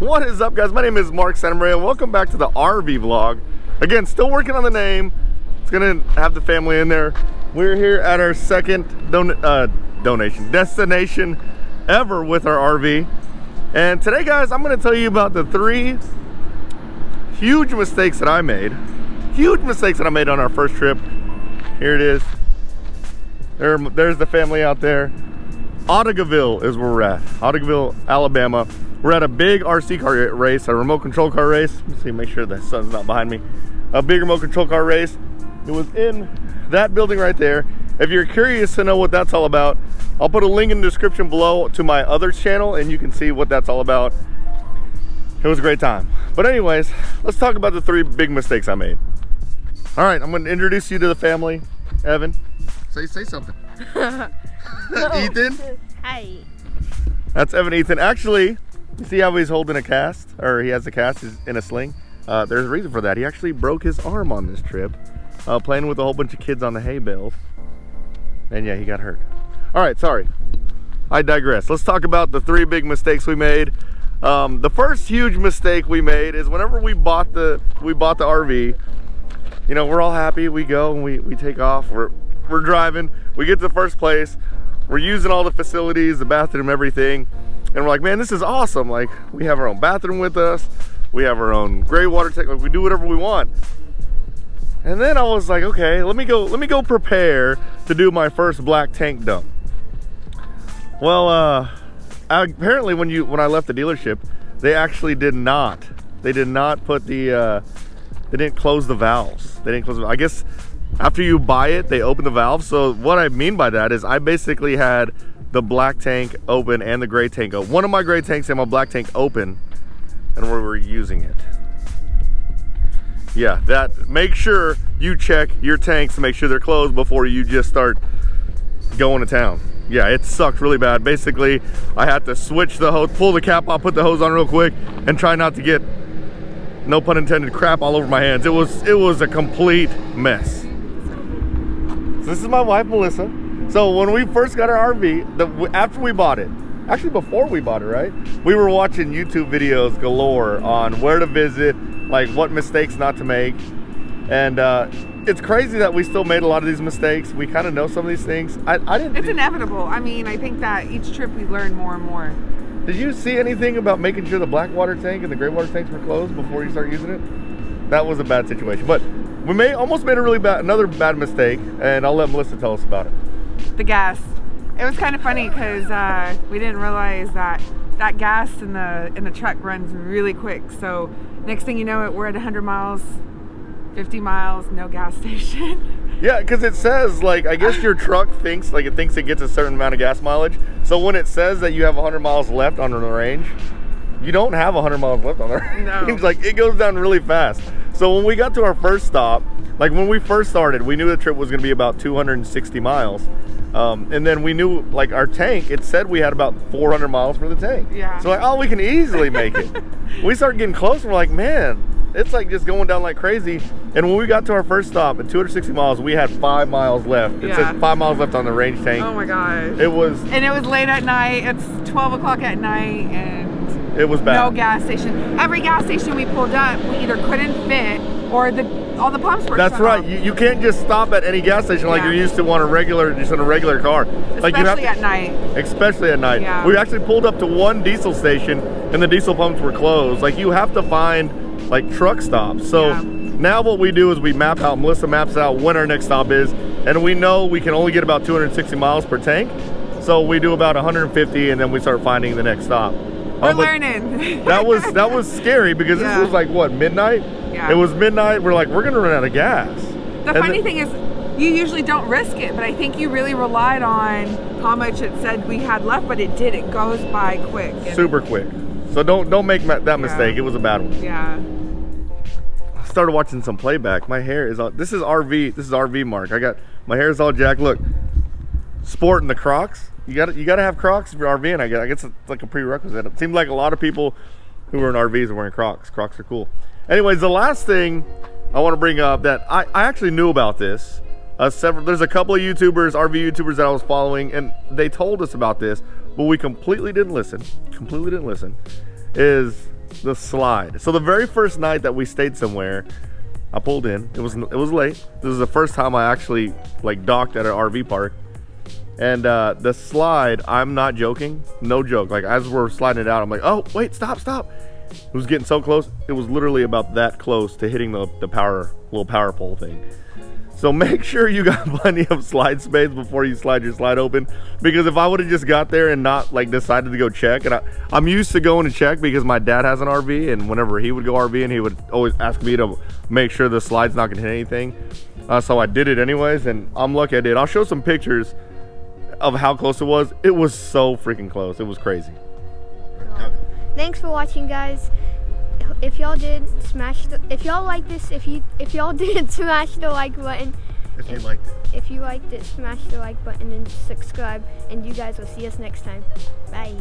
What is up, guys? My name is Mark Santamaria. Welcome back to the RV vlog. Again, still working on the name. It's gonna have the family in there. We're here at our second destination ever with our RV. And today, guys, I'm gonna tell you about the 3 huge mistakes that I made. Huge mistakes that I made on our first trip. Here it is. There's the family out there. Ottaville is where we're at. Ottaville, Alabama. We're at a big RC car race, a remote control car race. Let's see, make sure the sun's not behind me. A big remote control car race. It was in that building right there. If you're curious to know what that's all about, I'll put a link in the description below to my other channel and you can see what that's all about. It was a great time. But anyways, let's talk about the 3 big mistakes I made. All right, I'm gonna introduce you to the family. Evan, say something. Ethan. Hi. That's Evan Ethan. Actually, you see how he's holding a cast, or he has a cast in a sling? There's a reason for that. He actually broke his arm on this trip, playing with a whole bunch of kids on the hay bales. And yeah, he got hurt. All right, sorry. I digress. Let's talk about the 3 big mistakes we made. The first huge mistake we made is whenever we bought the RV, you know, we're all happy. We go and we take off. We're driving. We get to the first place. We're using all the facilities, the bathroom, everything. And we're like, man, this is awesome. Like, we have our own bathroom with us. We have our own gray water tank. Like, we do whatever we want. And then I was like, okay, let me go prepare to do my first black tank dump. Well, apparently when I left the dealership, they actually did not. They did not put the, they didn't close the valves. They didn't close the, I guess after you buy it, they open the valves. So what I mean by that is I basically had the black tank open and the gray tank open. One of my gray tanks and my black tank open, and we were using it. Yeah, make sure you check your tanks to make sure they're closed before you just start going to town. Yeah, it sucked really bad. Basically, I had to switch the hose, pull the cap off, put the hose on real quick, and try not to get, no pun intended, crap all over my hands. It was a complete mess. This is my wife, Melissa. So when we first got our RV, after we bought it, actually before we bought it, right? We were watching YouTube videos galore on where to visit, like what mistakes not to make. And it's crazy that we still made a lot of these mistakes. We kind of know some of these things. It's inevitable. I mean, I think that each trip we learn more and more. Did you see anything about making sure the black water tank and the gray water tanks were closed before you start using it? That was a bad situation. But we almost made another bad mistake, and I'll let Melissa tell us about it. The gas. It was kind of funny because we didn't realize that gas in the truck runs really quick. So next thing you know, we're at 100 miles, 50 miles, no gas station. Yeah, because it says, like, I guess your truck thinks it gets a certain amount of gas mileage. So when it says that you have 100 miles left on the range, you don't have 100 miles left on the range. No. Like, it goes down really fast. So when we got to our first stop, like when we first started, we knew the trip was going to be about 260 miles. And then we knew, like, our tank, it said we had about 400 miles for the tank. Yeah. So like, oh, we can easily make it. We started getting close, we're like, man, it's like just going down like crazy. And when we got to our first stop at 260 miles, we had 5 miles left. It says 5 miles left on the range tank. Oh my gosh. It was late at night. It's 12 o'clock at night, and it was bad. No gas station. Every gas station we pulled up, we either couldn't fit or all the pumps were That's shut right. off. You can't just stop at any gas station like you're used to on a regular car. Especially at night. Especially at night. Yeah. We actually pulled up to one diesel station and the diesel pumps were closed. Like, you have to find like truck stops. So now what we do is we map out, Melissa maps out when our next stop is, and we know we can only get about 260 miles per tank. So we do about 150 and then we start finding the next stop. We're learning. that was scary because this was like, what, midnight? Yeah. It was midnight. We're like, we're gonna run out of gas. The funny thing is, you usually don't risk it, but I think you really relied on how much it said we had left, but it did. It goes by quick. Super quick. So don't make that mistake. It was a bad one. Yeah. I started watching some playback. My hair is all, this is RV Mark. My hair is all jacked. Look, sporting the Crocs. You gotta have Crocs if you're RVing. I guess it's like a prerequisite. It seems like a lot of people who are in RVs are wearing Crocs. Crocs are cool. Anyways, the last thing I want to bring up that I actually knew about this. There's a couple of YouTubers, RV YouTubers that I was following, and they told us about this, but we completely didn't listen. Is the slide. So the very first night that we stayed somewhere, I pulled in. It was late. This is the first time I actually like docked at an RV park. And the slide, I'm not joking, no joke. Like as we're sliding it out, I'm like, oh wait, stop. It was getting so close. It was literally about that close to hitting the little power pole thing. So make sure you got plenty of slide space before you slide your slide open, because if I would have just got there and not like decided to go check, and I'm used to going to check because my dad has an RV, and whenever he would go RVing, he would always ask me to make sure the slide's not gonna hit anything. So I did it anyways, and I'm lucky I did. I'll show some pictures of how close it was. It was so freaking close. It was crazy. Thanks for watching, guys. If y'all did, if y'all like this, if y'all did, smash the like button. If you liked it, smash the like button and subscribe, and you guys will see us next time. Bye.